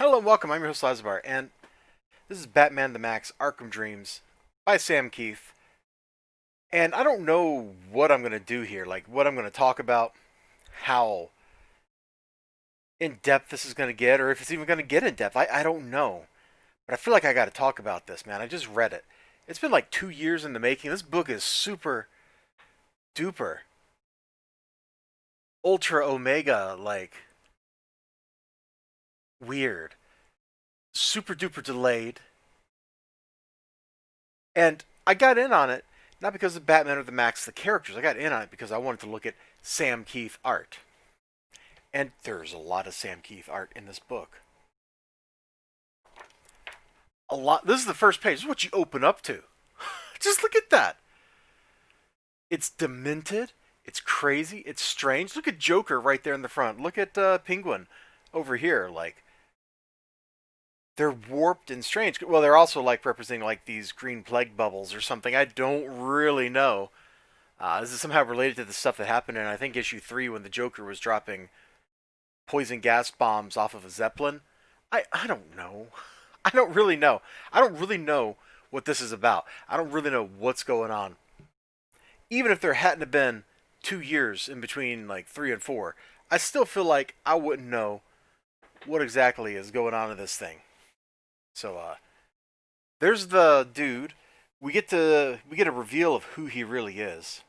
Hello and welcome, I'm your host Elizibar, and this is Batman the Maxx Arkham Dreams by Sam Keith. And I don't know what I'm going to do here, like what I'm going to talk about, how in depth this is going to get, or if it's even going to get in depth. I don't know. But I feel like I got to talk about this, man. I just read it. It's been like 2 years in the making. This book is super duper, ultra omega, like weird. Super duper delayed. And I got in on it not because of Batman or the Maxx, the characters. I got in on it because I wanted to look at Sam Keith art. And there's a lot of Sam Keith art in this book. A lot. This is the first page. This is what you open up to. Just look at that. It's demented. It's crazy. It's strange. Look at Joker right there in the front. Look at Penguin over here. Like, they're warped and strange. Well, they're also like representing like these green plague bubbles or something. I don't really know. This is somehow related to the stuff that happened in, I think, issue 3 when the Joker was dropping poison gas bombs off of a Zeppelin. I don't know. I don't really know. I don't really know what this is about. I don't really know what's going on. Even if there hadn't have been 2 years in between like 3 and 4, I still feel like I wouldn't know what exactly is going on in this thing. So there's the dude. We get a reveal of who he really is.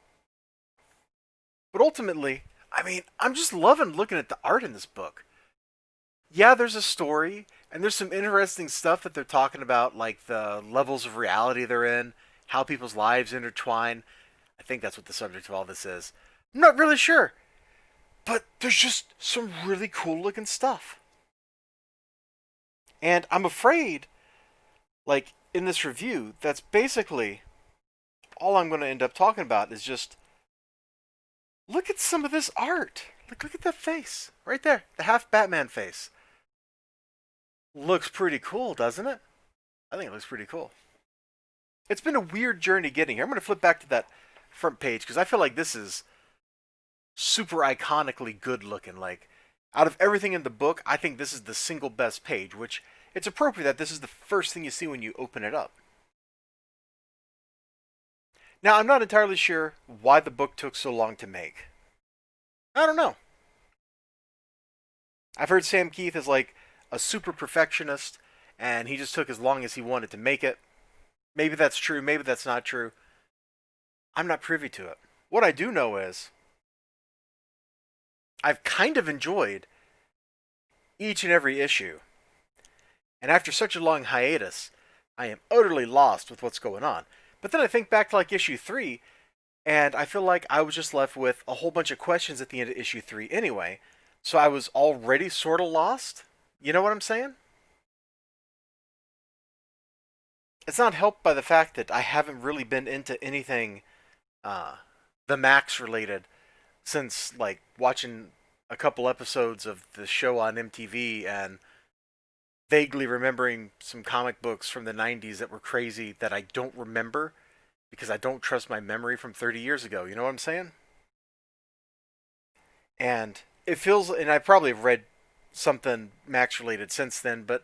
But ultimately, I mean, I'm just loving looking at the art in this book. Yeah, there's a story, and there's some interesting stuff that they're talking about, like the levels of reality they're in, how people's lives intertwine. I think that's what the subject of all this is. I'm not really sure. But there's just some really cool looking stuff. And I'm afraid, like, in this review, that's basically all I'm going to end up talking about is just look at some of this art. Look at that face right there, the half Batman face. Looks pretty cool, doesn't it? I think it looks pretty cool. It's been a weird journey getting here. I'm going to flip back to that front page because I feel like this is super iconically good looking. Like, out of everything in the book, I think this is the single best page, which it's appropriate that this is the first thing you see when you open it up. Now, I'm not entirely sure why the book took so long to make. I don't know. I've heard Sam Keith is like a super perfectionist, and he just took as long as he wanted to make it. Maybe that's true, maybe that's not true. I'm not privy to it. What I do know is I've kind of enjoyed each and every issue. And after such a long hiatus, I am utterly lost with what's going on. But then I think back to like issue 3, and I feel like I was just left with a whole bunch of questions at the end of issue 3 anyway. So I was already sort of lost. You know what I'm saying? It's not helped by the fact that I haven't really been into anything the Maxx related since like watching a couple episodes of the show on MTV and vaguely remembering some comic books from the 90s that were crazy that I don't remember because I don't trust my memory from 30 years ago. You know what I'm saying? And it feels, and I probably have read something Maxx related since then, but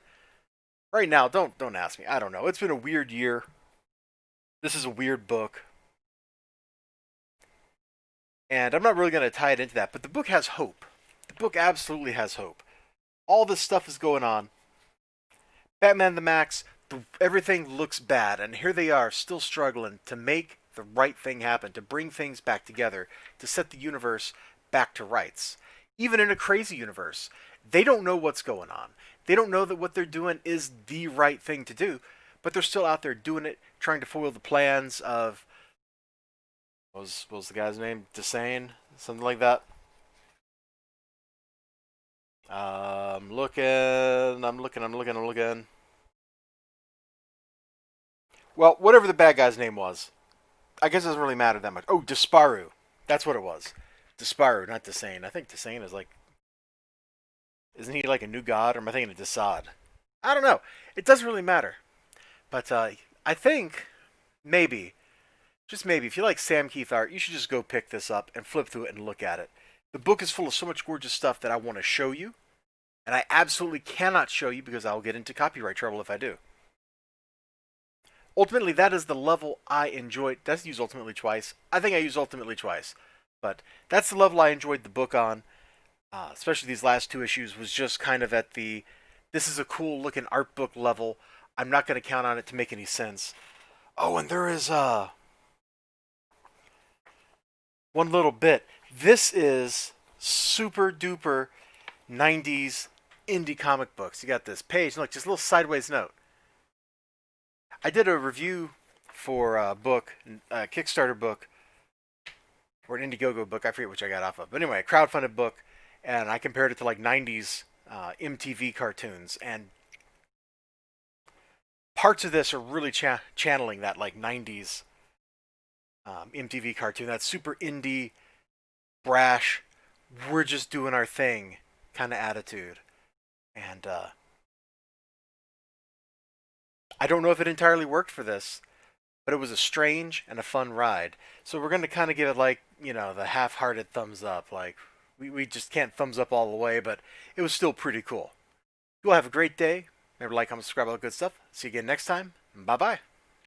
right now, don't ask me. I don't know. It's been a weird year. This is a weird book. And I'm not really going to tie it into that, but the book has hope. The book absolutely has hope. All this stuff is going on. Batman the Maxx, everything looks bad, and here they are still struggling to make the right thing happen, to bring things back together, to set the universe back to rights. Even in a crazy universe, they don't know what's going on. They don't know that what they're doing is the right thing to do, but they're still out there doing it, trying to foil the plans of what was the guy's name? Desane? Something like that. I'm looking. Well, whatever the bad guy's name was. I guess it doesn't really matter that much. Oh, Desparu. That's what it was. Desparu, not Desane. I think Desane is like... Isn't he like a new god, or am I thinking of Desaad? I don't know. It doesn't really matter. But I think, maybe, just maybe, if you like Sam Keith art, you should just go pick this up and flip through it and look at it. The book is full of so much gorgeous stuff that I want to show you. And I absolutely cannot show you because I'll get into copyright trouble if I do. Ultimately, that is the level I enjoyed. Did I use Ultimately twice? I think I used Ultimately twice. But that's the level I enjoyed the book on. Especially these last two issues, was just kind of at the, this is a cool looking art book level. I'm not going to count on it to make any sense. Oh, and there is one little bit. This is super duper 90s indie comic books. You got this page. Look, just a little sideways note. I did a review for a book, a Kickstarter book, or an Indiegogo book. I forget which I got off of. But anyway, a crowdfunded book, and I compared it to like 90s MTV cartoons. And parts of this are really channeling that like 90s MTV cartoon. That super indie, brash, we're just doing our thing kind of attitude. And I don't know if it entirely worked for this, but it was a strange and a fun ride. So we're going to kind of give it like, the half-hearted thumbs up. Like, we just can't thumbs up all the way, but it was still pretty cool. You all have a great day. Remember to like, comment, subscribe, all that good stuff. See you again next time. Bye-bye.